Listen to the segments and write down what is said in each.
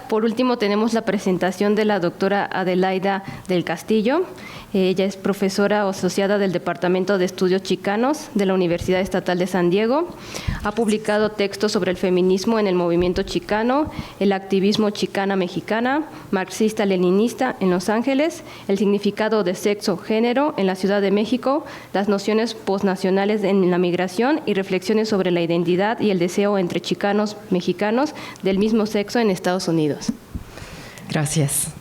Por último, tenemos la presentación de la doctora Adelaida del Castillo. Ella es profesora asociada del Departamento de Estudios Chicanos de la Universidad Estatal de San Diego. Ha publicado textos sobre el feminismo en el movimiento chicano, el activismo chicana-mexicana, marxista-leninista en Los Ángeles, el significado de sexo-género en la Ciudad de México, las nociones posnacionales en la migración y reflexiones sobre la identidad y el deseo entre chicanos mexicanos del mismo sexo en Estados Unidos. Gracias.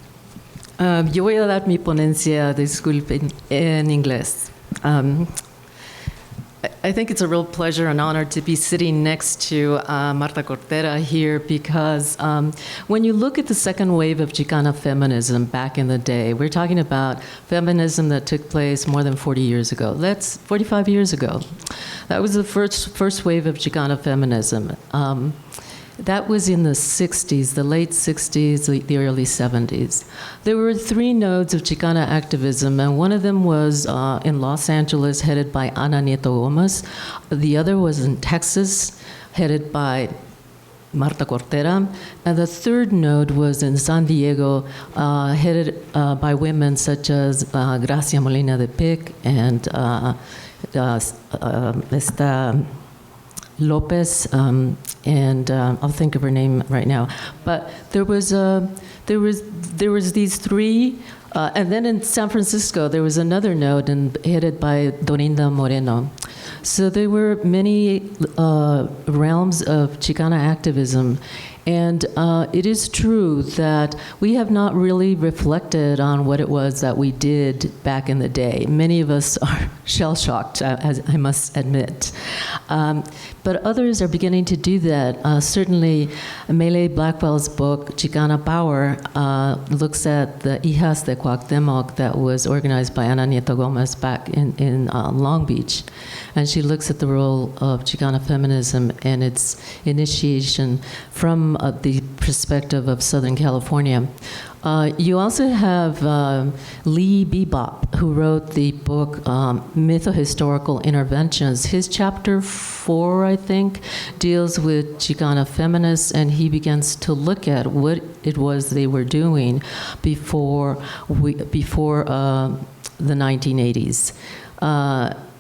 Yo voy a dar mi ponencia, disculpen, en inglés. I think it's a real pleasure and honor to be sitting next to Marta Cortera here because when you look at the second wave of Chicana feminism back in the day, we're talking about feminism that took place more than 40 years ago. That's 45 years ago. That was the first wave of Chicana feminism. That was in the 60s, the late 60s, the early 70s. There were 3 nodes of Chicana activism, and one of them was in Los Angeles, headed by Ana Nieto Gomez. The other was in Texas, headed by Marta Cortera. And the third node was in San Diego, headed by women such as Gracia Molina de Pic and Lopez, and I'll think of her name right now. But there was these 3, and then in San Francisco there was another node headed by Dorinda Moreno. So there were many realms of Chicana activism. And it is true that we have not really reflected on what it was that we did back in the day. Many of us are shell-shocked, as I must admit. But others are beginning to do that. Certainly, Mele Blackwell's book, Chicana Power, looks at the Hijas de Cuauhtémoc that was organized by Ana Nieto Gomez back in Long Beach. And she looks at the role of Chicana feminism and its initiation from the perspective of Southern California. You also have Lee Bebop, who wrote the book Mytho-Historical Interventions. His chapter 4, I think, deals with Chicana feminists, and he begins to look at what it was they were doing before the 1980s.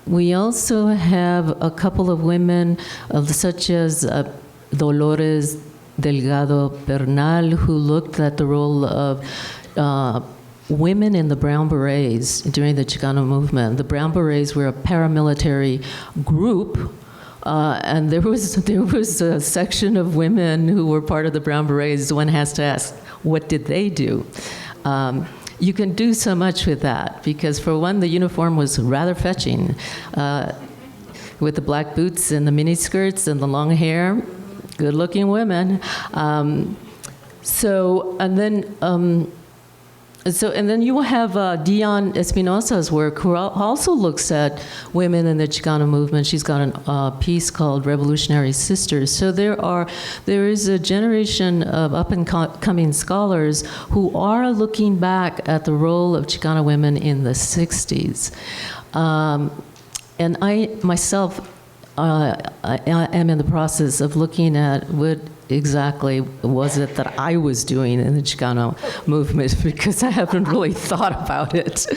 We also have a couple of women, such as Dolores Delgado Bernal, who looked at the role of women in the Brown Berets during the Chicano movement. The Brown Berets were a paramilitary group, and there was a section of women who were part of the Brown Berets. One has to ask, what did they do? You can do so much with that, because for one, the uniform was rather fetching, with the black boots and the mini skirts and the long hair. Good-looking women. And then you have Dion Espinosa's work, who also looks at women in the Chicano movement. She's got a piece called Revolutionary Sisters. So there is a generation of up-and-coming scholars who are looking back at the role of Chicano women in the 60s. And I myself, I am in the process of looking at what exactly was it that I was doing in the Chicano movement, because I haven't really thought about it.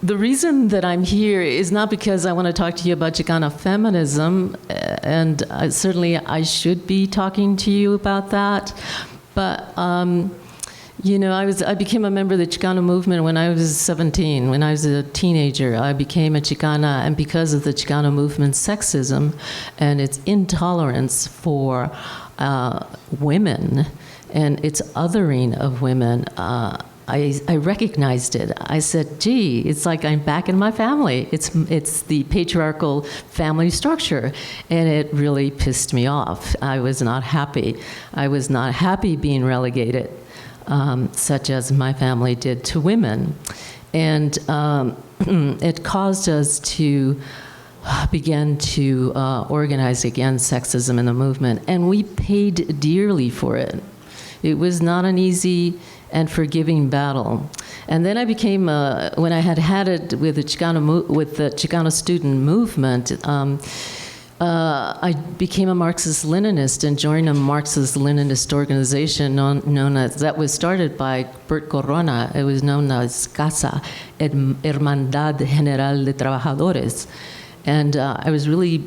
The reason that I'm here is not because I want to talk to you about Chicana feminism, and certainly I should be talking to you about that, but you know, I became a member of the Chicano movement when I was 17. When I was a teenager, I became a Chicana, and because of the Chicano movement's sexism and its intolerance for women and its othering of women, I recognized it. I said, gee, it's like I'm back in my family. It's the patriarchal family structure, and it really pissed me off. I was not happy. I was not happy being relegated, such as my family did to women. And it caused us to begin to organize against sexism in the movement, and we paid dearly for it. It was not an easy and forgiving battle. And then I became, when I had it with the Chicano student movement, I became a Marxist-Leninist and joined a Marxist-Leninist organization known as, that was started by Bert Corona. It was known as CASA, Hermandad General de Trabajadores. And I was really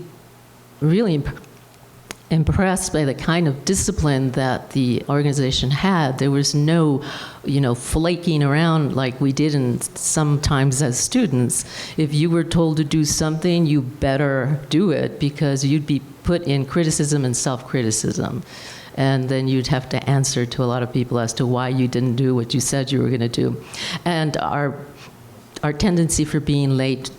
impressed by the kind of discipline that the organization had. There was no, flaking around like we did sometimes as students. If you were told to do something, you better do it, because you'd be put in criticism and self-criticism. And then you'd have to answer to a lot of people as to why you didn't do what you said you were going to do. And our tendency for being late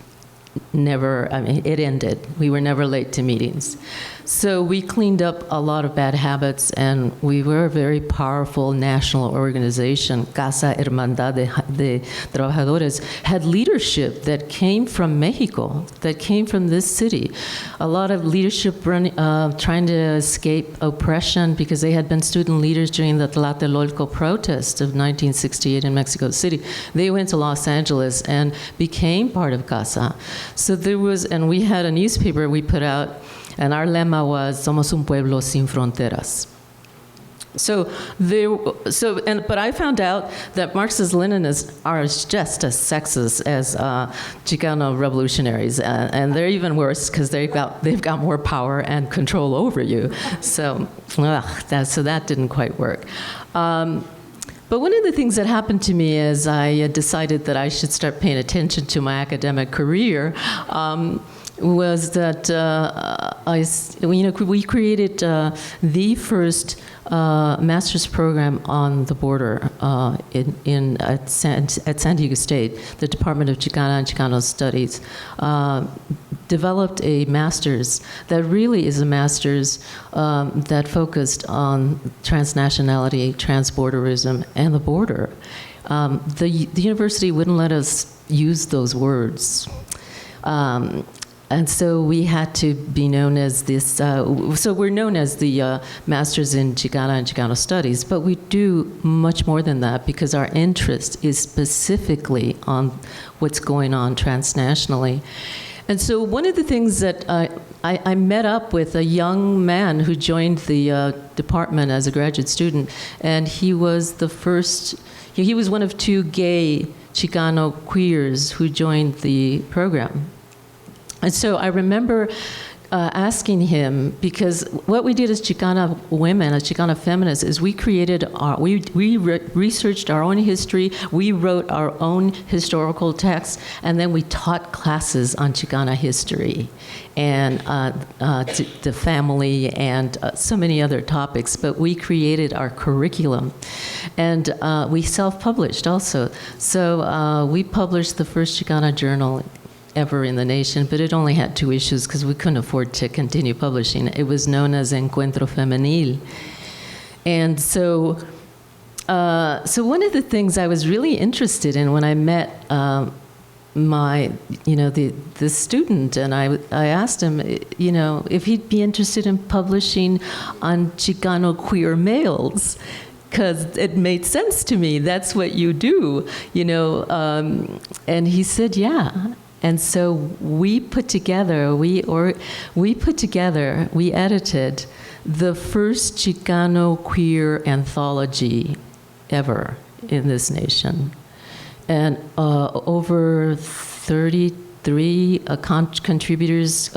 it ended. We were never late to meetings. So we cleaned up a lot of bad habits, and we were a very powerful national organization. Casa Hermandad de Trabajadores had leadership that came from Mexico, that came from this city. A lot of leadership trying to escape oppression, because they had been student leaders during the Tlatelolco protest of 1968 in Mexico City. They went to Los Angeles and became part of Casa. So there was, and we had a newspaper we put out, and our lema was, "Somos un pueblo sin fronteras." But I found out that Marxist-Leninists are just as sexist as Chicano revolutionaries, and they're even worse because they've got more power and control over you. So that didn't quite work. But one of the things that happened to me is I decided that I should start paying attention to my academic career. Was that we created the first master's program on the border at San Diego State. The Department of Chicana and Chicano Studies developed a master's that really is a master's that focused on transnationality, transborderism, and the border. The university wouldn't let us use those words. And so we had to be known as this, so we're known as the Masters in Chicana and Chicano Studies, but we do much more than that, because our interest is specifically on what's going on transnationally. And so one of the things that I met up with a young man who joined the department as a graduate student, and he was he was one of two gay Chicano queers who joined the program. And so I remember asking him, because what we did as Chicana women, as Chicana feminists, is we researched our own history, we wrote our own historical texts, and then we taught classes on Chicana history and the family and so many other topics. But we created our curriculum, and we self-published also. So we published the first Chicana journal ever in the nation, but it only had 2 issues because we couldn't afford to continue publishing. It was known as Encuentro Femenil. And so one of the things I was really interested in when I met the student, and I asked him, if he'd be interested in publishing on Chicano queer males, because it made sense to me. That's what you do, and he said, yeah. And so we edited the first Chicano queer anthology ever in this nation. And over 33 contributors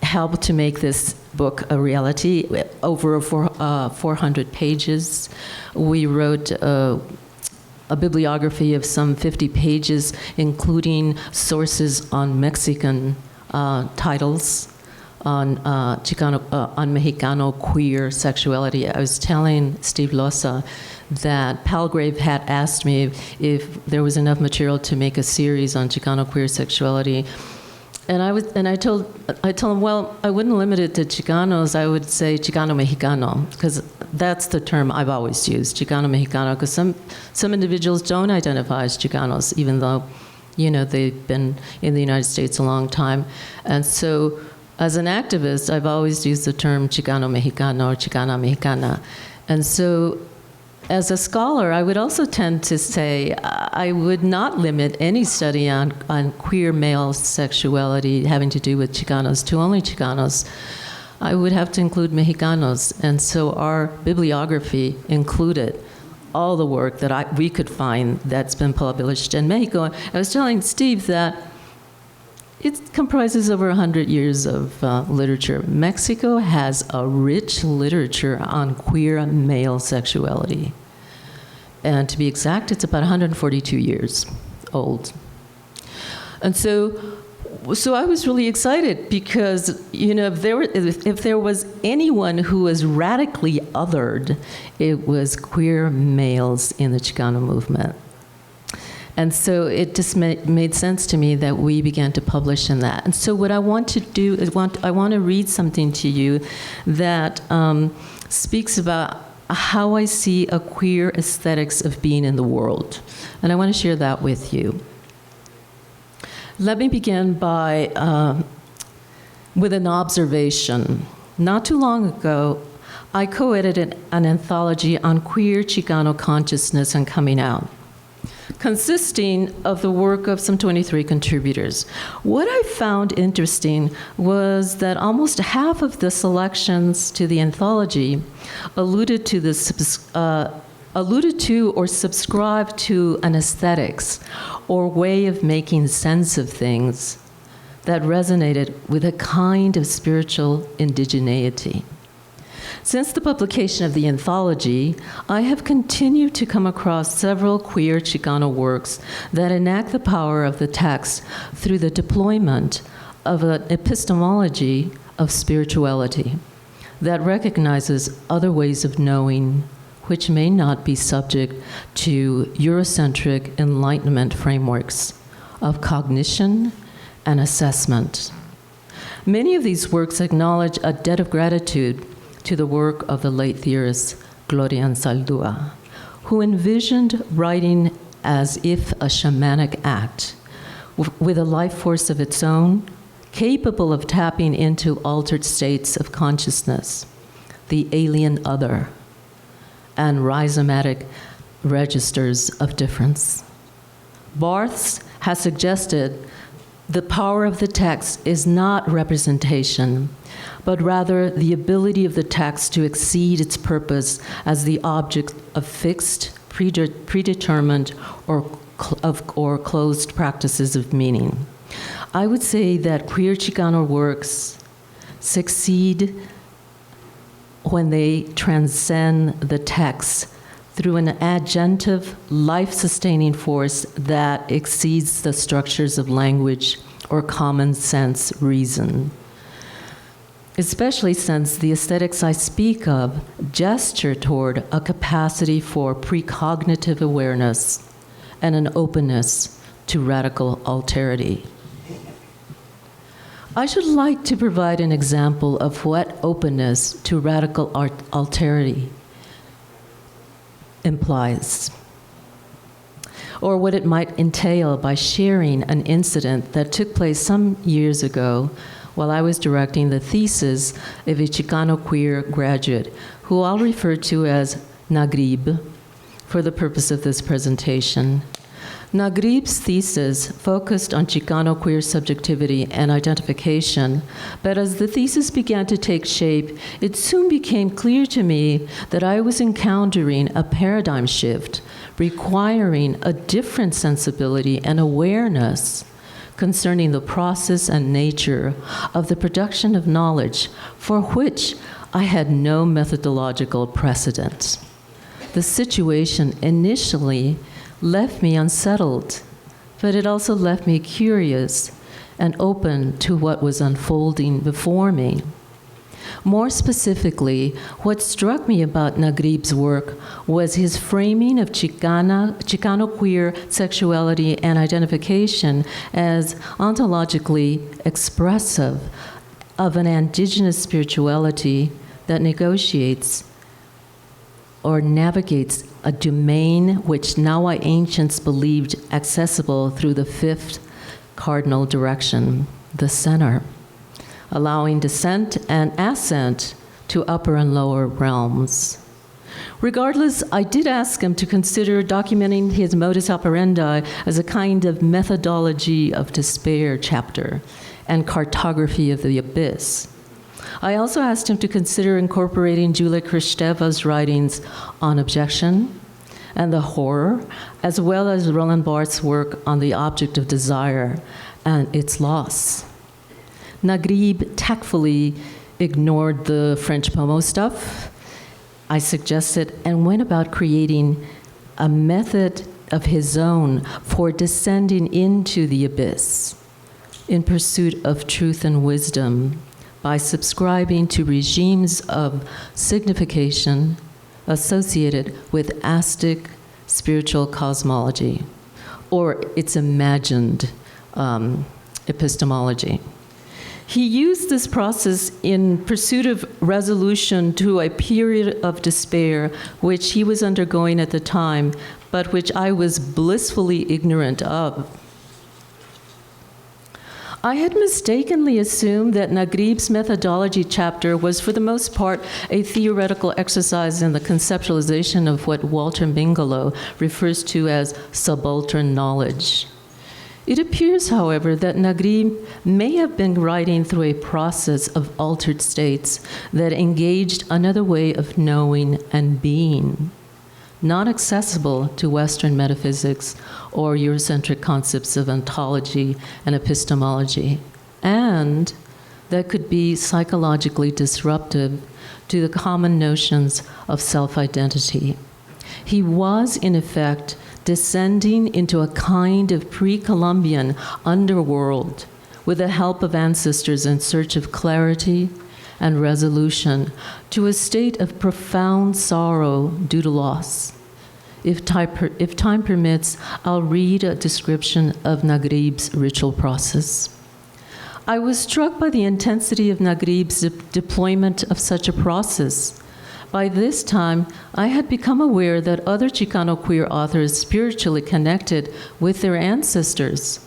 helped to make this book a reality. Over 400 pages. We wrote a bibliography of some 50 pages, including sources on Mexican titles, on Chicano, on Mexicano queer sexuality. I was telling Steve Loza that Palgrave had asked me if there was enough material to make a series on Chicano queer sexuality. And I told him, well, I wouldn't limit it to Chicanos. I would say Chicano Mexicano, because that's the term I've always used, Chicano Mexicano, because some individuals don't identify as Chicanos, even though, they've been in the United States a long time. And so, as an activist, I've always used the term Chicano Mexicano or Chicana Mexicana. And so, as a scholar, I would also tend to say I would not limit any study on queer male sexuality having to do with Chicanos to only Chicanos. I would have to include Mexicanos, and so our bibliography included all the work that we could find that's been published in Mexico. I was telling Steve that it comprises over 100 years of literature. Mexico has a rich literature on queer male sexuality. And to be exact, it's about 142 years old. And so I was really excited because, if there was anyone who was radically othered, it was queer males in the Chicano movement. And so it just made sense to me that we began to publish in that. And so what I want to do is I want to read something to you that speaks about how I see a queer aesthetics of being in the world. And I want to share that with you. Let me begin with an observation. Not too long ago, I co-edited an anthology on queer Chicano consciousness and coming out, consisting of the work of some 23 contributors. What I found interesting was that almost half of the selections to the anthology alluded to or subscribed to an aesthetics or way of making sense of things that resonated with a kind of spiritual indigeneity. Since the publication of the anthology, I have continued to come across several queer Chicano works that enact the power of the text through the deployment of an epistemology of spirituality that recognizes other ways of knowing which may not be subject to Eurocentric Enlightenment frameworks of cognition and assessment. Many of these works acknowledge a debt of gratitude to the work of the late theorist Gloria Anzaldúa, who envisioned writing as if a shamanic act, with a life force of its own, capable of tapping into altered states of consciousness, the alien other, and rhizomatic registers of difference. Barthes has suggested the power of the text is not representation, but rather the ability of the text to exceed its purpose as the object of fixed, predetermined, or closed practices of meaning. I would say that queer Chicano works succeed when they transcend the text through an adjunctive, life-sustaining force that exceeds the structures of language or common sense reason. Especially since the aesthetics I speak of gesture toward a capacity for precognitive awareness and an openness to radical alterity. I should like to provide an example of what openness to radical alterity implies, or what it might entail by sharing an incident that took place some years ago while I was directing the thesis of a Chicano queer graduate, who I'll refer to as Nagrib for the purpose of this presentation. Nagrib's thesis focused on Chicano queer subjectivity and identification, but as the thesis began to take shape, it soon became clear to me that I was encountering a paradigm shift requiring a different sensibility and awareness concerning the process and nature of the production of knowledge for which I had no methodological precedent. The situation initially left me unsettled, but it also left me curious and open to what was unfolding before me. More specifically, what struck me about Nagrib's work was his framing of Chicano queer sexuality and identification as ontologically expressive of an indigenous spirituality that negotiates or navigates a domain which now ancients believed accessible through the fifth cardinal direction, the center, allowing descent and ascent to upper and lower realms. Regardless, I did ask him to consider documenting his modus operandi as a kind of methodology of despair chapter and cartography of the abyss. I also asked him to consider incorporating Julia Kristeva's writings on objection and the horror, as well as Roland Barthes' work on the object of desire and its loss. Naguib tactfully ignored the French pomo stuff I suggested and went about creating a method of his own for descending into the abyss in pursuit of truth and wisdom by subscribing to regimes of signification associated with Aztec spiritual cosmology, or its imagined epistemology. He used this process in pursuit of resolution to a period of despair which he was undergoing at the time, but which I was blissfully ignorant of. I had mistakenly assumed that Naguib's methodology chapter was, for the most part, a theoretical exercise in the conceptualization of what Walter Mingolo refers to as subaltern knowledge. It appears, however, that Naguib may have been writing through a process of altered states that engaged another way of knowing and being, not accessible to Western metaphysics or Eurocentric concepts of ontology and epistemology, and that could be psychologically disruptive to the common notions of self-identity. He was, in effect, descending into a kind of pre-Columbian underworld with the help of ancestors in search of clarity and resolution to a state of profound sorrow due to loss. If time permits, I'll read a description of Naguib's ritual process. I was struck by the intensity of Naguib's deployment of such a process. By this time, I had become aware that other Chicano queer authors spiritually connected with their ancestors.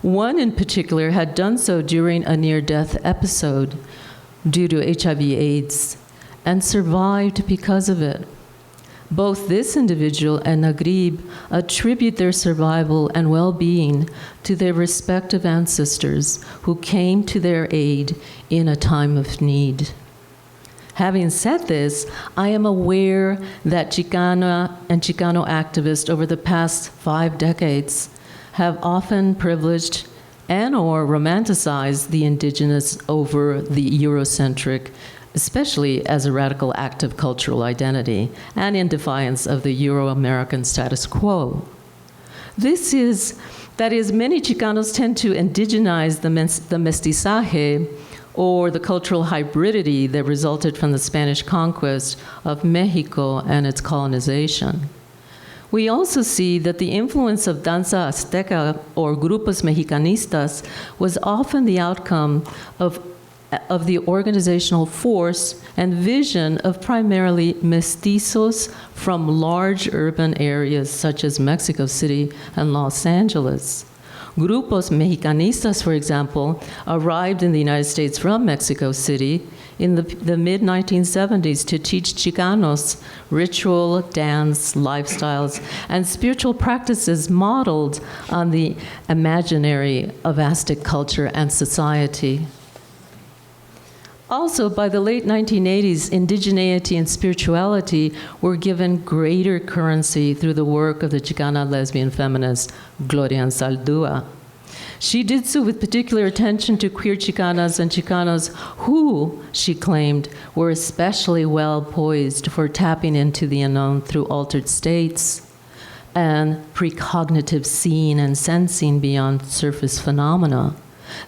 One in particular had done so during a near-death episode due to HIV/AIDS and survived because of it. Both this individual and Naguib attribute their survival and well-being to their respective ancestors who came to their aid in a time of need. Having said this, I am aware that Chicana and Chicano activists over the past 5 decades have often privileged and or romanticized the indigenous over the Eurocentric, especially as a radical act of cultural identity and in defiance of the Euro-American status quo. That is, many Chicanos tend to indigenize the mestizaje, or the cultural hybridity that resulted from the Spanish conquest of Mexico and its colonization. We also see that the influence of danza azteca or grupos mexicanistas was often the outcome of the organizational force and vision of primarily mestizos from large urban areas such as Mexico City and Los Angeles. Grupos mexicanistas, for example, arrived in the United States from Mexico City in the mid-1970s to teach Chicanos ritual, dance, lifestyles, and spiritual practices modeled on the imaginary of Aztec culture and society. Also, by the late 1980s, indigeneity and spirituality were given greater currency through the work of the Chicana lesbian feminist Gloria Anzaldúa. She did so with particular attention to queer Chicanas and Chicanos who, she claimed, were especially well poised for tapping into the unknown through altered states and precognitive seeing and sensing beyond surface phenomena.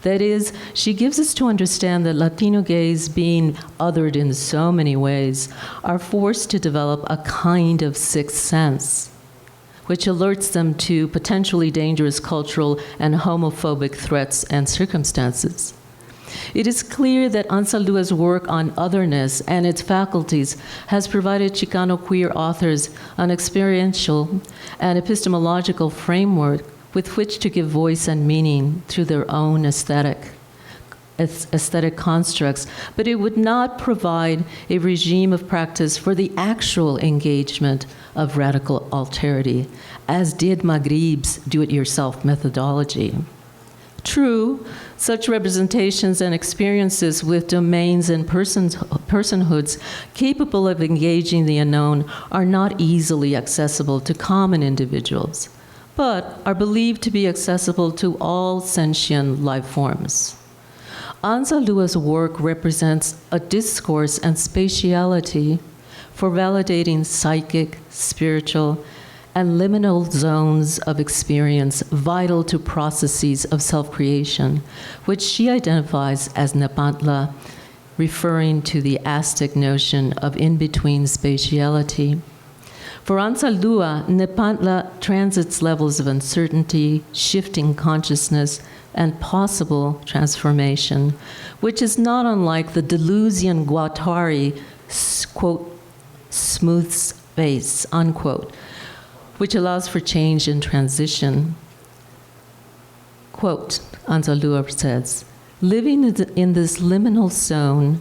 That is, she gives us to understand that Latino gays, being othered in so many ways, are forced to develop a kind of sixth sense, which alerts them to potentially dangerous cultural and homophobic threats and circumstances. It is clear that Anzaldúa's work on otherness and its faculties has provided Chicano queer authors an experiential and epistemological framework with which to give voice and meaning through their own aesthetic. aesthetic constructs, but it would not provide a regime of practice for the actual engagement of radical alterity, as did Maghrib's do-it-yourself methodology. True, such representations and experiences with domains and personhoods capable of engaging the unknown are not easily accessible to common individuals, but are believed to be accessible to all sentient life forms. Anzalua's work represents a discourse and spatiality for validating psychic, spiritual, and liminal zones of experience vital to processes of self-creation, which she identifies as Nepantla, referring to the Aztec notion of in-between spatiality. For Anzaldúa, Nepantla transits levels of uncertainty, shifting consciousness, and possible transformation, which is not unlike the Deleuzian Guattari, quote, smooth space, unquote, which allows for change and transition. Quote, Anzaldúa says, living in this liminal zone,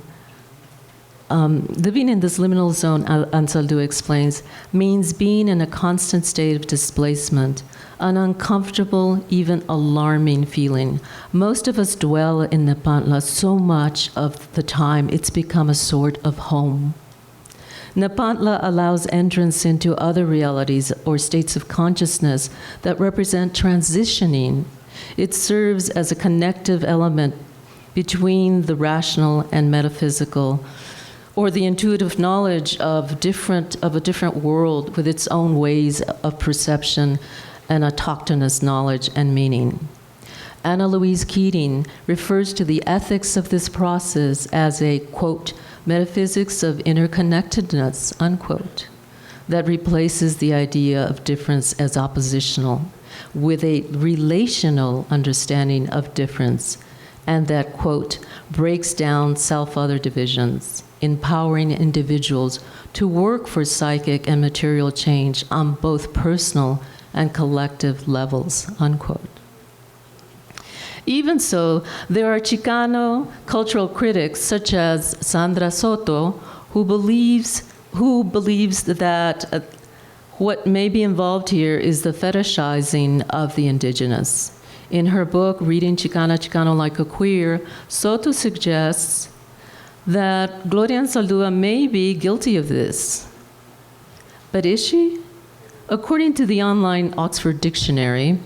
Anzaldúa explains, means being in a constant state of displacement, an uncomfortable, even alarming feeling. Most of us dwell in Nepantla so much of the time it's become a sort of home. Nepantla allows entrance into other realities or states of consciousness that represent transitioning. It serves as a connective element between the rational and metaphysical, or the intuitive knowledge of a different world with its own ways of perception and autochthonous knowledge and meaning. Anna Louise Keating refers to the ethics of this process as a, quote, metaphysics of interconnectedness, unquote, that replaces the idea of difference as oppositional with a relational understanding of difference, and that, quote, breaks down self-other divisions, empowering individuals to work for psychic and material change on both personal and collective levels, unquote. Even so, there are Chicano cultural critics such as Sandra Soto, who believes that what may be involved here is the fetishizing of the indigenous. In her book, Reading Chicana, Chicano Like a Queer, Soto suggests that Gloria Anzaldúa may be guilty of this. But is she? According to the online Oxford Dictionary,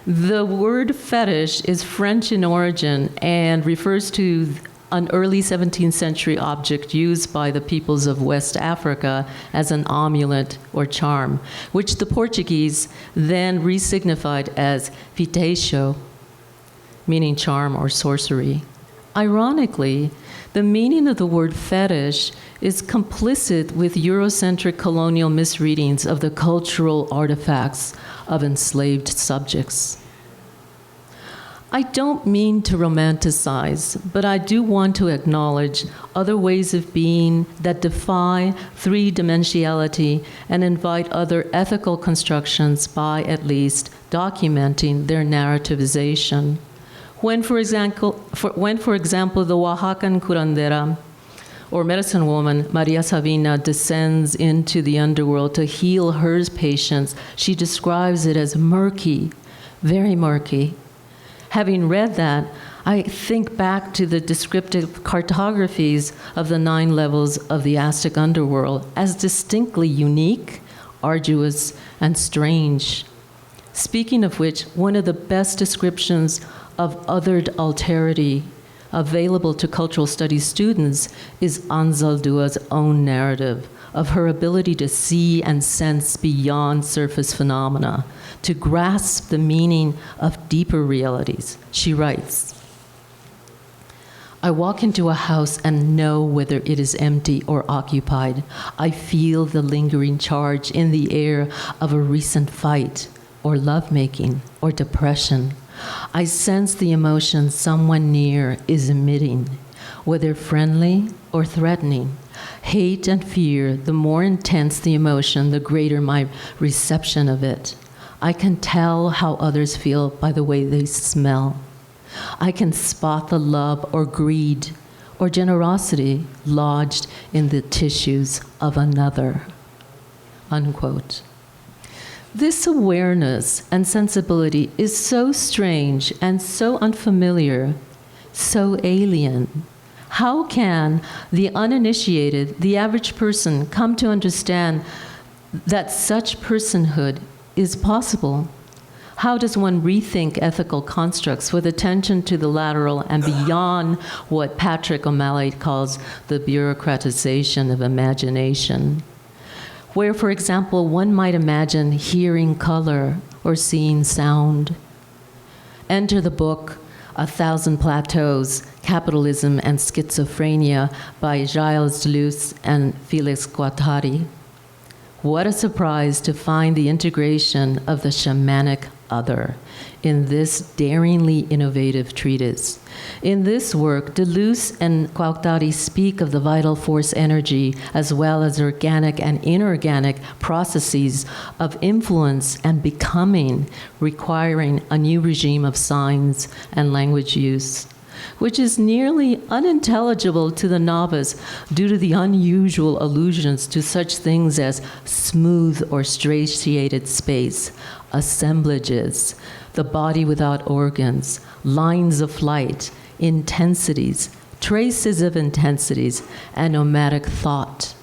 the word fetish is French in origin and refers to an early 17th century object used by the peoples of West Africa as an amulet or charm, which the Portuguese then resignified as fiteixo, meaning charm or sorcery. Ironically, the meaning of the word fetish is complicit with Eurocentric colonial misreadings of the cultural artifacts of enslaved subjects. I don't mean to romanticize, but I do want to acknowledge other ways of being that defy three-dimensionality and invite other ethical constructions by at least documenting their narrativization. When, for example, the Oaxacan curandera, or medicine woman, Maria Sabina, descends into the underworld to heal her patients, she describes it as murky, very murky. Having read that, I think back to the descriptive cartographies of the 9 levels of the Aztec underworld as distinctly unique, arduous, and strange. Speaking of which, one of the best descriptions of othered alterity available to cultural studies students is Anzaldúa's own narrative of her ability to see and sense beyond surface phenomena, to grasp the meaning of deeper realities. She writes, I walk into a house and know whether it is empty or occupied. I feel the lingering charge in the air of a recent fight, or lovemaking, or depression. I sense the emotion someone near is emitting, whether friendly or threatening. Hate and fear, the more intense the emotion, the greater my reception of it. I can tell how others feel by the way they smell. I can spot the love or greed or generosity lodged in the tissues of another, unquote. This awareness and sensibility is so strange and so unfamiliar, so alien. How can the uninitiated, the average person, come to understand that such personhood is possible? How does one rethink ethical constructs with attention to the lateral and beyond what Patrick O'Malley calls the bureaucratization of imagination? Where, for example, one might imagine hearing color or seeing sound. Enter the book, 1,000 Plateaus, Capitalism and Schizophrenia by Gilles Deleuze and Félix Guattari. What a surprise to find the integration of the shamanic other in this daringly innovative treatise. In this work, Deleuze and Guattari speak of the vital force energy as well as organic and inorganic processes of influence and becoming, requiring a new regime of signs and language use, which is nearly unintelligible to the novice due to the unusual allusions to such things as smooth or straitiated space, assemblages, the body without organs, lines of light, intensities, traces of intensities, and nomadic thought,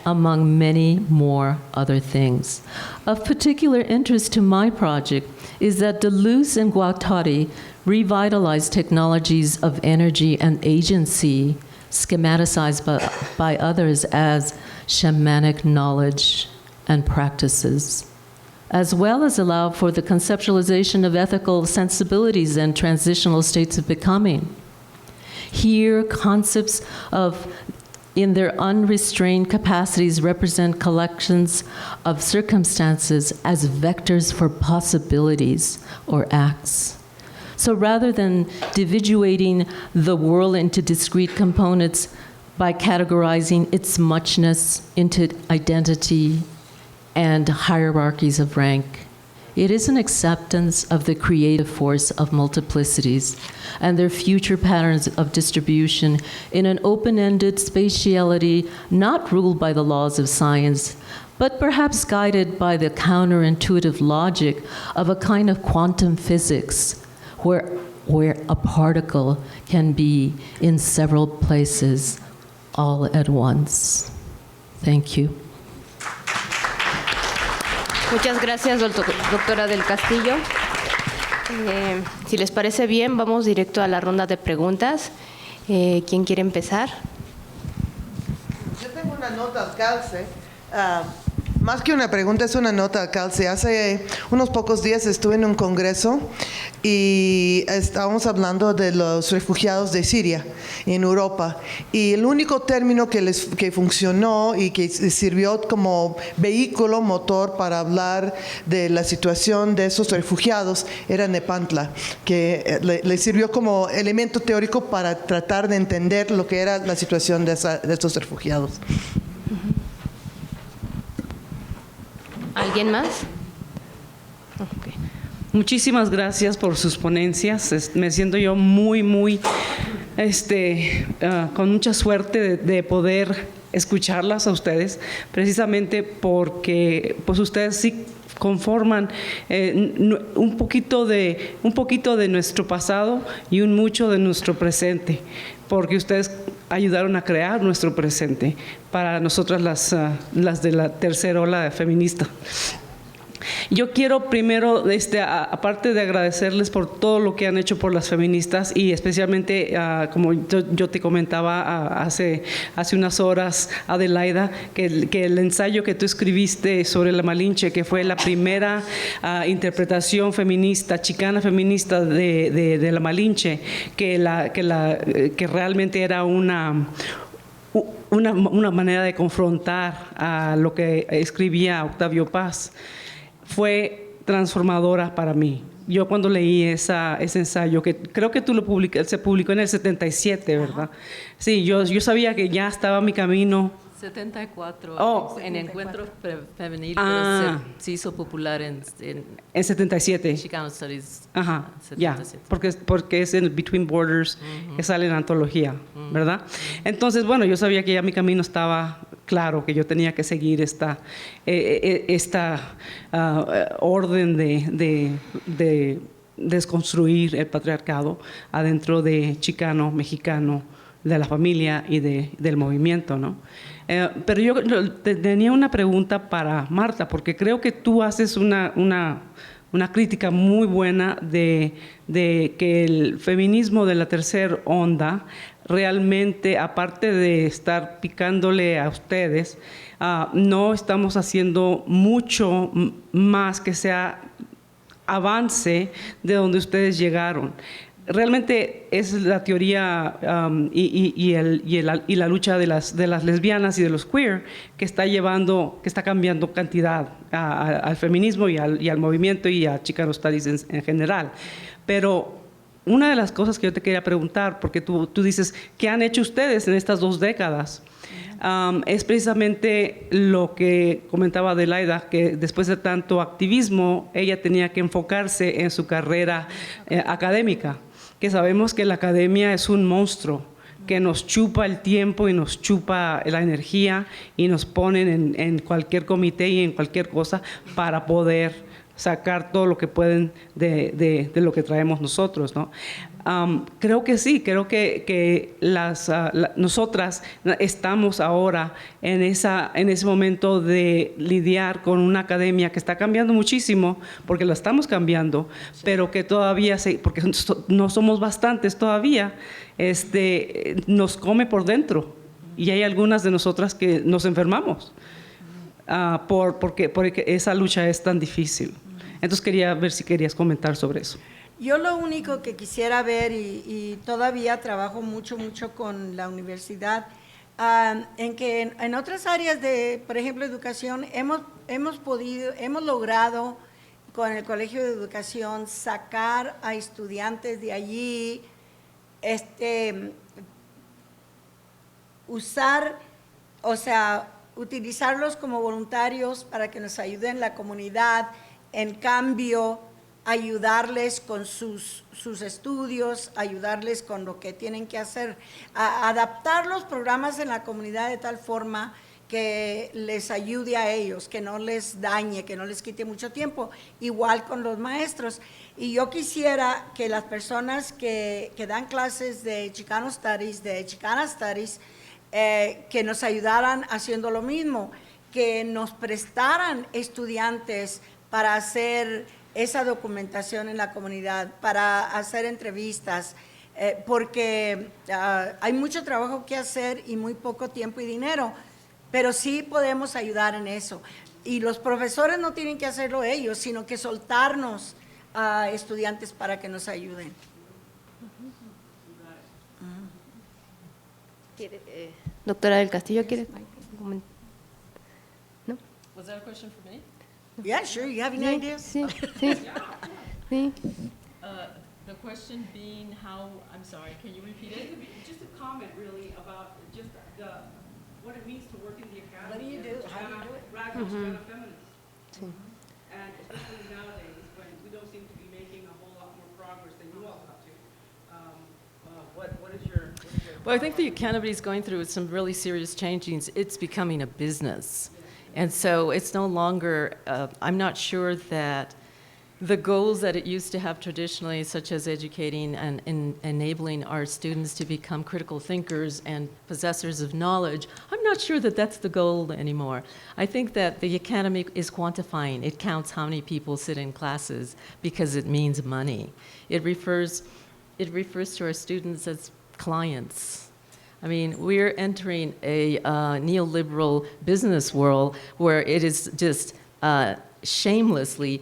among many more other things. Of particular interest to my project is that Deleuze and Guattari revitalized technologies of energy and agency, schematized by others as shamanic knowledge and practices, as well as allow for the conceptualization of ethical sensibilities and transitional states of becoming. Here, concepts of in their unrestrained capacities represent collections of circumstances as vectors for possibilities or acts. So rather than dividuating the world into discrete components by categorizing its muchness into identity and hierarchies of rank, it is an acceptance of the creative force of multiplicities and their future patterns of distribution in an open-ended spatiality not ruled by the laws of science, but perhaps guided by the counterintuitive logic of a kind of quantum physics where a particle can be in several places all at once. Thank you. Muchas gracias, doctora del Castillo. Si les parece bien, vamos directo a la ronda de preguntas. ¿Quién quiere empezar? Yo tengo una nota al calce. Más que una pregunta, es una nota al calce. Hace unos pocos días estuve en un congreso y estábamos hablando de los refugiados de Siria en Europa. Y el único término que funcionó y que sirvió como vehículo, motor para hablar de la situación de esos refugiados era Nepantla, que le sirvió como elemento teórico para tratar de entender lo que era la situación de estos refugiados. ¿Alguien más? Okay. Muchísimas gracias por sus ponencias. Me siento yo muy, con mucha suerte de poder escucharlas a ustedes, precisamente porque pues ustedes sí conforman un poquito de nuestro pasado y un mucho de nuestro presente, porque ustedes ayudaron a crear nuestro presente para nosotras las de la tercera ola feminista. Yo quiero primero, aparte de agradecerles por todo lo que han hecho por las feministas y especialmente, como yo te comentaba hace unas horas, Adelaida, que el ensayo que tú escribiste sobre la Malinche, que fue la primera interpretación feminista, chicana feminista de la Malinche, que realmente era una manera de confrontar a lo que escribía Octavio Paz, fue transformadora para mí. Yo cuando leí ese ensayo, que creo que se publicó en el 77, ¿verdad? Sí, yo sabía que ya estaba mi camino 74, Oh. en encuentro femenil, Ah. pero se hizo popular en En 77. Chicano Studies. Ajá, ya, 77. porque es en Between Borders, que sale en antología, ¿verdad? Entonces, bueno, yo sabía que ya mi camino estaba claro, que yo tenía que seguir esta orden de desconstruir el patriarcado adentro de Chicano, Mexicano, de la familia y del movimiento, ¿no? Pero yo tenía una pregunta para Marta, porque creo que tú haces una crítica muy buena de que el feminismo de la tercera onda realmente, aparte de estar picándole a ustedes, no estamos haciendo mucho más que sea avance de donde ustedes llegaron. Realmente es la teoría y la lucha de las lesbianas y de los queer que está cambiando cantidad al feminismo y al movimiento y a Chicano Studies en general. Pero una de las cosas que yo te quería preguntar, porque tú dices, ¿qué han hecho ustedes en estas 2 décadas? Es precisamente lo que comentaba Adelaida, que después de tanto activismo, ella tenía que enfocarse en su carrera académica, que sabemos que la academia es un monstruo que nos chupa el tiempo y nos chupa la energía y nos ponen en cualquier comité y en cualquier cosa para poder sacar todo lo que pueden de lo que traemos nosotros, ¿no? Creo que sí, creo que nosotras estamos ahora en ese momento de lidiar con una academia que está cambiando muchísimo, porque la estamos cambiando, pero que todavía, porque no somos bastantes todavía, nos come por dentro, y hay algunas de nosotras que nos enfermamos porque esa lucha es tan difícil. Entonces quería ver si querías comentar sobre eso. Yo lo único que quisiera ver, y todavía trabajo mucho con la universidad, en que en otras áreas de, por ejemplo, educación, hemos logrado con el Colegio de Educación sacar a estudiantes de allí, utilizarlos como voluntarios para que nos ayuden en la comunidad, en cambio ayudarles con sus estudios, ayudarles con lo que tienen que hacer, adaptar los programas en la comunidad de tal forma que les ayude a ellos, que no les dañe, que no les quite mucho tiempo, igual con los maestros. Y yo quisiera que las personas que dan clases de Chicano Studies, de Chicana Studies, que nos ayudaran haciendo lo mismo, que nos prestaran estudiantes para hacer esa documentación en la comunidad, para hacer entrevistas, porque hay mucho trabajo que hacer y muy poco tiempo y dinero, pero sí podemos ayudar en eso. Y los profesores no tienen que hacerlo ellos, sino que soltarnos a estudiantes para que nos ayuden. Doctora del Castillo, ¿quiere comentar? ¿No? Was that a question for me? Yeah, sure, you have any ideas? Sí, sí, sí. The question being how, I'm sorry, can you repeat it? Just a comment, really, about just what it means to work in the academy. What do you do? How do you do it? Radical Chicana feminists. And especially nowadays, when we don't seem to be making a whole lot more progress than you all have to. What is your Well, I think the academy is going through some really serious changes. It's becoming a business. And so it's no longer, I'm not sure that the goals that it used to have traditionally, such as educating and enabling our students to become critical thinkers and possessors of knowledge, I'm not sure that that's the goal anymore. I think that the academy is quantifying. It counts how many people sit in classes because it means money. It refers to our students as clients. I mean, we're entering a neoliberal business world where it is just shamelessly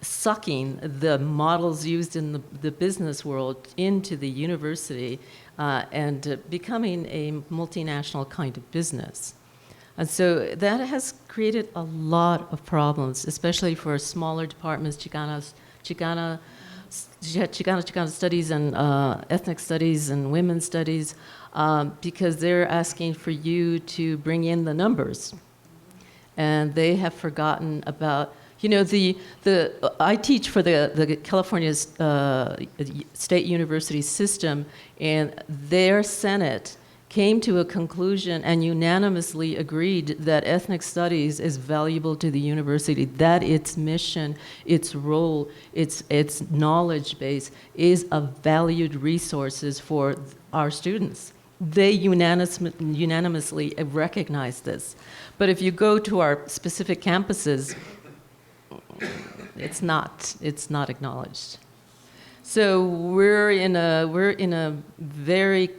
sucking the models used in the business world into the university and becoming a multinational kind of business. And so that has created a lot of problems, especially for smaller departments, Chicana Chicano studies and ethnic studies and women's studies, because they're asking for you to bring in the numbers. And they have forgotten about, you know, I teach for the California State University system, and their Senate came to a conclusion and unanimously agreed that ethnic studies is valuable to the university, that its mission, its role, its knowledge base is a valued resources for our students. They unanimously recognize this. But if you go to our specific campuses, it's not acknowledged. So we're in a very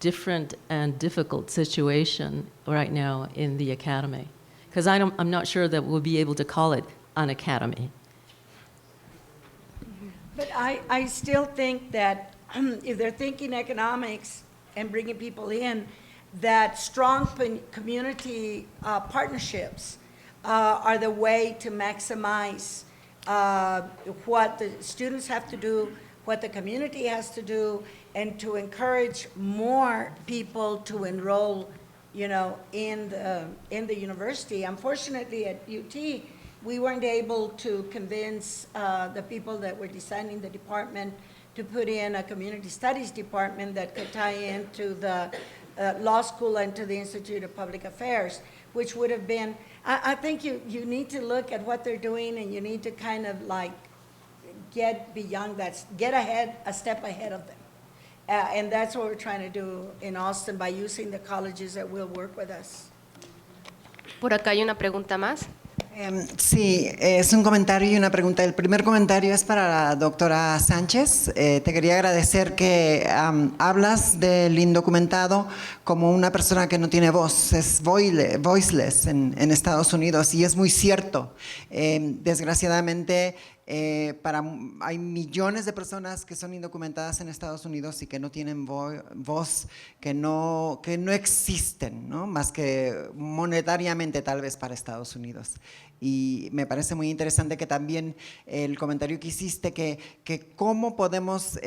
different and difficult situation right now in the academy, because I'm not sure that we'll be able to call it an academy. But I still think that if they're thinking economics and bringing people in, that strong community partnerships are the way to maximize what the students have to do, what the community has to do, and to encourage more people to enroll, you know, in the university. Unfortunately, at UT, we weren't able to convince the people that were designing the department to put in a community studies department that could tie into the law school and to the Institute of Public Affairs, which would have been, I think you need to look at what they're doing, and you need to kind of like get beyond that, get ahead, a step ahead of them. And that's what we're trying to do in Austin by using the colleges that will work with us. Por acá hay una pregunta más. Sí, es un comentario y una pregunta. El primer comentario es para la doctora Sánchez. Te quería agradecer que hablas del indocumentado como una persona que no tiene voz, es voiceless en Estados Unidos, y es muy cierto. Desgraciadamente, hay millones de personas que son indocumentadas en Estados Unidos y que no tienen voz, que no existen, ¿no? Más que monetariamente tal vez para Estados Unidos. Y me parece muy interesante que también el comentario que hiciste, que cómo podemos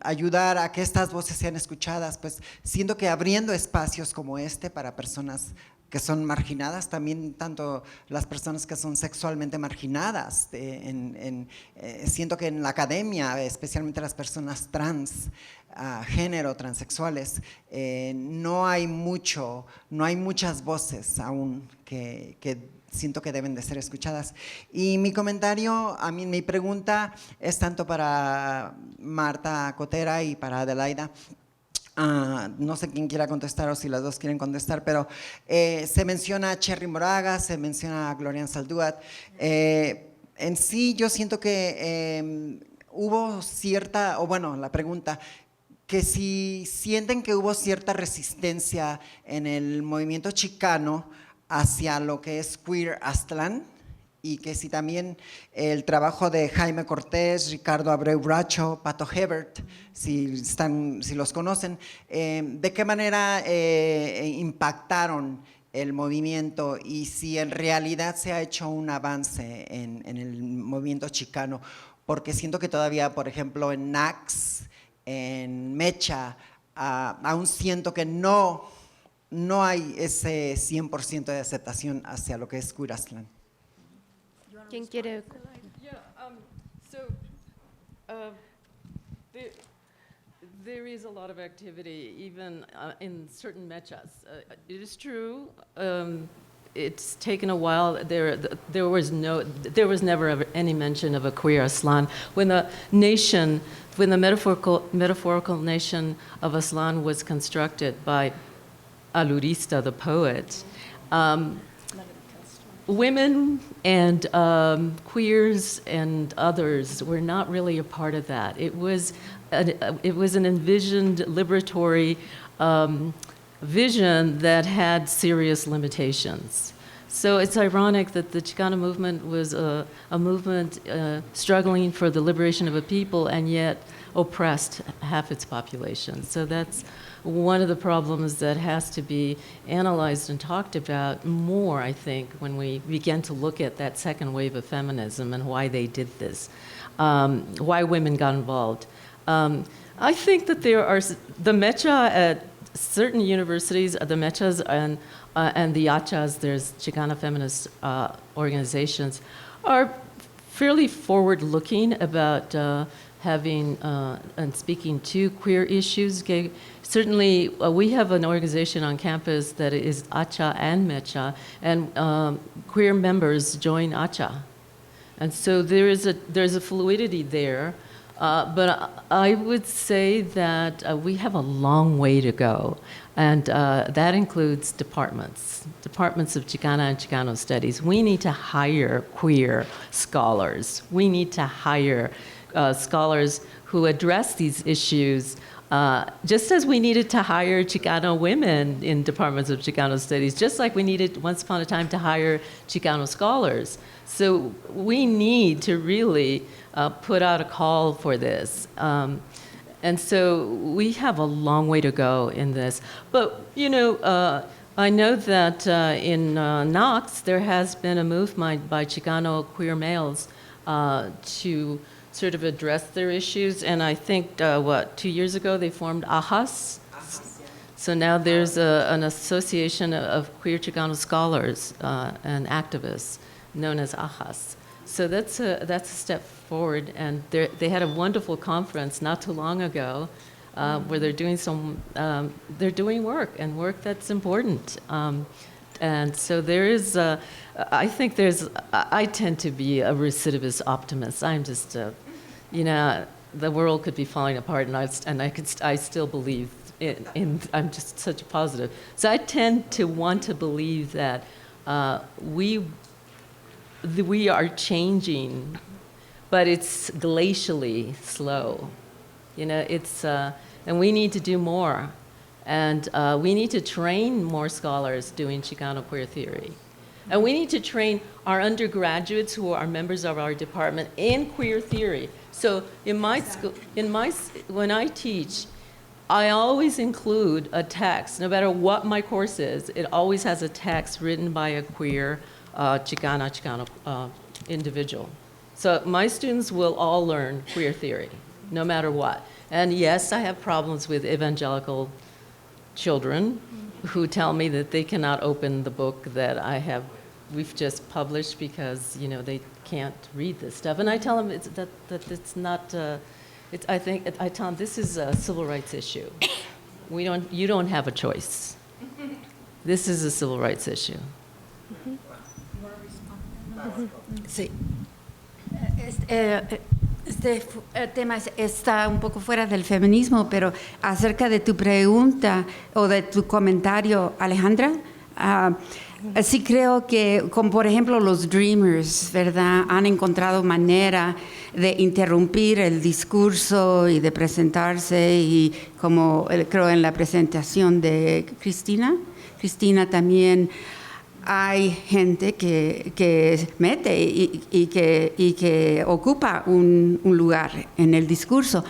ayudar a que estas voces sean escuchadas, pues siento que abriendo espacios como este para personas que son marginadas, también tanto las personas que son sexualmente marginadas. Siento que en la academia, especialmente las personas trans, género, transexuales, no hay muchas voces aún que siento que deben de ser escuchadas. Y mi comentario, mi pregunta es tanto para Marta Cotera y para Adelaida. No sé quién quiera contestar o si las dos quieren contestar, pero se menciona a Cherry Moraga, se menciona a Gloria Saldúat. En sí yo siento que hubo cierta, o bueno, la pregunta, que si sienten que hubo cierta resistencia en el movimiento chicano hacia lo que es Queer Aztlán, y que si también el trabajo de Jaime Cortés, Ricardo Abreu Bracho, Pato Hebert, si los conocen, de qué manera impactaron el movimiento, y si en realidad se ha hecho un avance en el movimiento chicano, porque siento que todavía, por ejemplo, en NAX, en Mecha, aún siento que no hay ese 100% de aceptación hacia lo que es Queer Aztlán. ¿Quién quiere? There is a lot of activity, even in certain mechas. It is true. It's taken a while. There was never any mention of a queer Aztlán. When the metaphorical nation of Aztlán was constructed by Alurista, the poet, women and queers and others were not really a part of that. It was an envisioned liberatory vision that had serious limitations. So it's ironic that the Chicano movement was a movement struggling for the liberation of a people and yet oppressed half its population. So that's one of the problems that has to be analyzed and talked about more, I think, when we begin to look at that second wave of feminism and why they did this, why women got involved. I think that there are the mecha at certain universities, the mechas and the achas, there's Chicana feminist organizations, are fairly forward-looking about having and speaking to queer issues. Certainly, we have an organization on campus that is acha and mecha, and queer members join acha. And so there's a fluidity there. But I would say that we have a long way to go, and that includes departments of Chicana and Chicano studies. We need to hire queer scholars. We need to hire scholars who address these issues, just as we needed to hire Chicano women in departments of Chicano studies, just like we needed once upon a time to hire Chicano scholars. So we need to really put out a call for this. And so we have a long way to go in this. But, you know, I know that in Knox, there has been a movement by Chicano queer males to sort of address their issues. And I think, 2 years ago, they formed AJAS. So now there's an association of queer Chicano scholars and activists known as AJAS. So that's a step forward, and they had a wonderful conference not too long ago where they're doing work that's important. And so there is, I tend to be a recidivist optimist. I'm just, you know, the world could be falling apart, and I still believe in I'm just such a positive. So I tend to want to believe that we are changing, but it's glacially slow. You know, and we need to do more. And we need to train more scholars doing Chicano queer theory. And we need to train our undergraduates who are members of our department in queer theory. So in my school, when I teach, I always include a text, no matter what my course is, it always has a text written by a queer Chicano individual. So my students will all learn queer theory, no matter what. And yes, I have problems with evangelical children who tell me that they cannot open the book that we've just published because, you know, they can't read this stuff. And I tell them that it's not, I tell them this is a civil rights issue. You don't have a choice. This is a civil rights issue. Sí. Este tema está un poco fuera del feminismo, pero acerca de tu pregunta o de tu comentario, Alejandra, sí creo que, como por ejemplo los Dreamers, ¿verdad?, han encontrado manera de interrumpir el discurso y de presentarse, y como creo en la presentación de Cristina también, hay gente que mete y que ocupa un lugar en el discurso.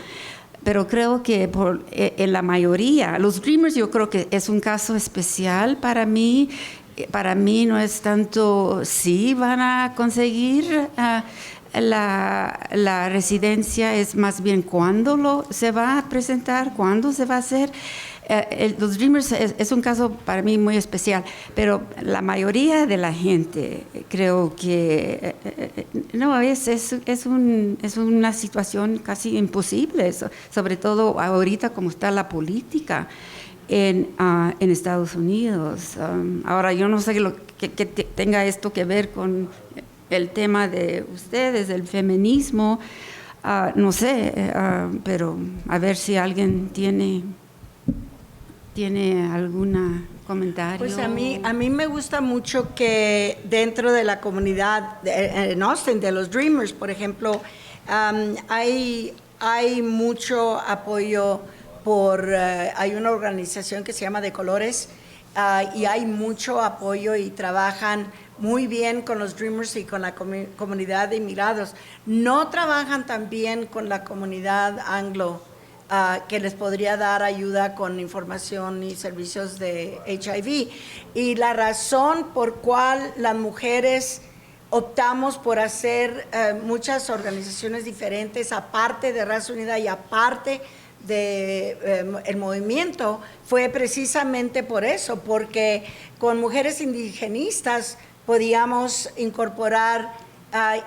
Pero creo que en la mayoría, los Dreamers yo creo que es un caso especial para mí. Para mí no es tanto si van a conseguir la residencia, es más bien cuándo se va a presentar, cuándo se va a hacer. Los Dreamers es un caso para mí muy especial, pero la mayoría de la gente creo que no es una situación casi imposible, sobre todo ahorita como está la política en Estados Unidos. Ahora yo no sé que tenga esto que ver con el tema de ustedes, el feminismo, no sé, pero a ver si alguien tiene algún comentario. Pues a mí me gusta mucho que dentro de la comunidad en Austin, de los Dreamers, por ejemplo, hay mucho apoyo hay una organización que se llama De Colores, y hay mucho apoyo y trabajan muy bien con los Dreamers y con la comunidad de inmigrados. No trabajan tan bien con la comunidad anglo, que les podría dar ayuda con información y servicios de HIV. Y la razón por cual las mujeres optamos por hacer muchas organizaciones diferentes, aparte de Raza Unida y aparte el movimiento, fue precisamente por eso, porque con mujeres indigenistas podíamos incorporar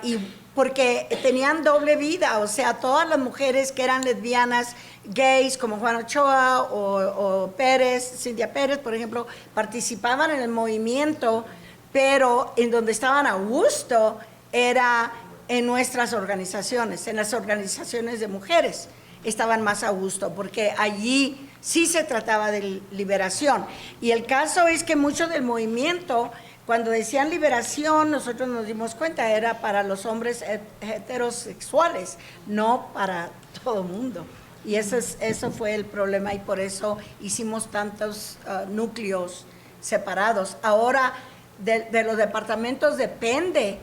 y porque tenían doble vida, o sea, todas las mujeres que eran lesbianas, gays, como Juan Ochoa o Pérez, Cintia Pérez, por ejemplo, participaban en el movimiento, pero en donde estaban a gusto era en nuestras organizaciones, en las organizaciones de mujeres, estaban más a gusto, porque allí sí se trataba de liberación. Y el caso es que mucho del movimiento, cuando decían liberación, nosotros nos dimos cuenta, era para los hombres heterosexuales, no para todo mundo. Y eso fue el problema y por eso hicimos tantos núcleos separados. Ahora, de los departamentos depende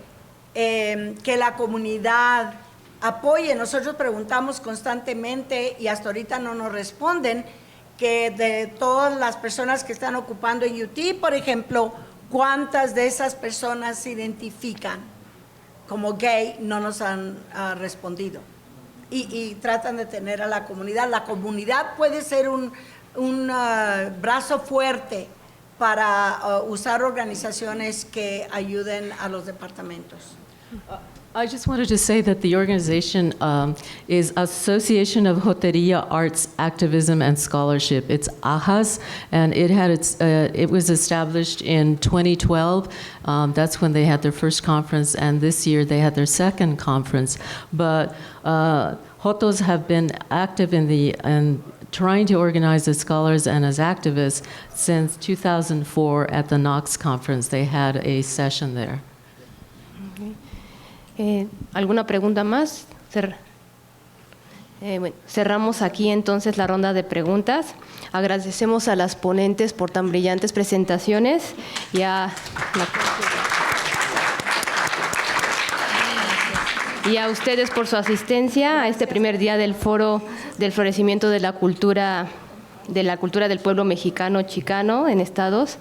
que la comunidad apoye. Nosotros preguntamos constantemente y hasta ahorita no nos responden que de todas las personas que están ocupando en UT, por ejemplo, ¿cuántas de esas personas se identifican como gay? No nos han respondido. Y tratan de tener a la comunidad. La comunidad puede ser un brazo fuerte para usar organizaciones que ayuden a los departamentos. I just wanted to say that the organization is Association of Joteria Arts Activism and Scholarship. It's AJAS, and it was established in 2012. That's when they had their first conference, and this year they had their second conference. But Jotos have been active in trying to organize as scholars and as activists since 2004 at the Knox conference. They had a session there. ¿Alguna pregunta más? Bueno, cerramos aquí entonces la ronda de preguntas. Agradecemos a las ponentes por tan brillantes presentaciones y a ustedes por su asistencia a este primer día del Foro del Florecimiento de la cultura del pueblo mexicano chicano en Estados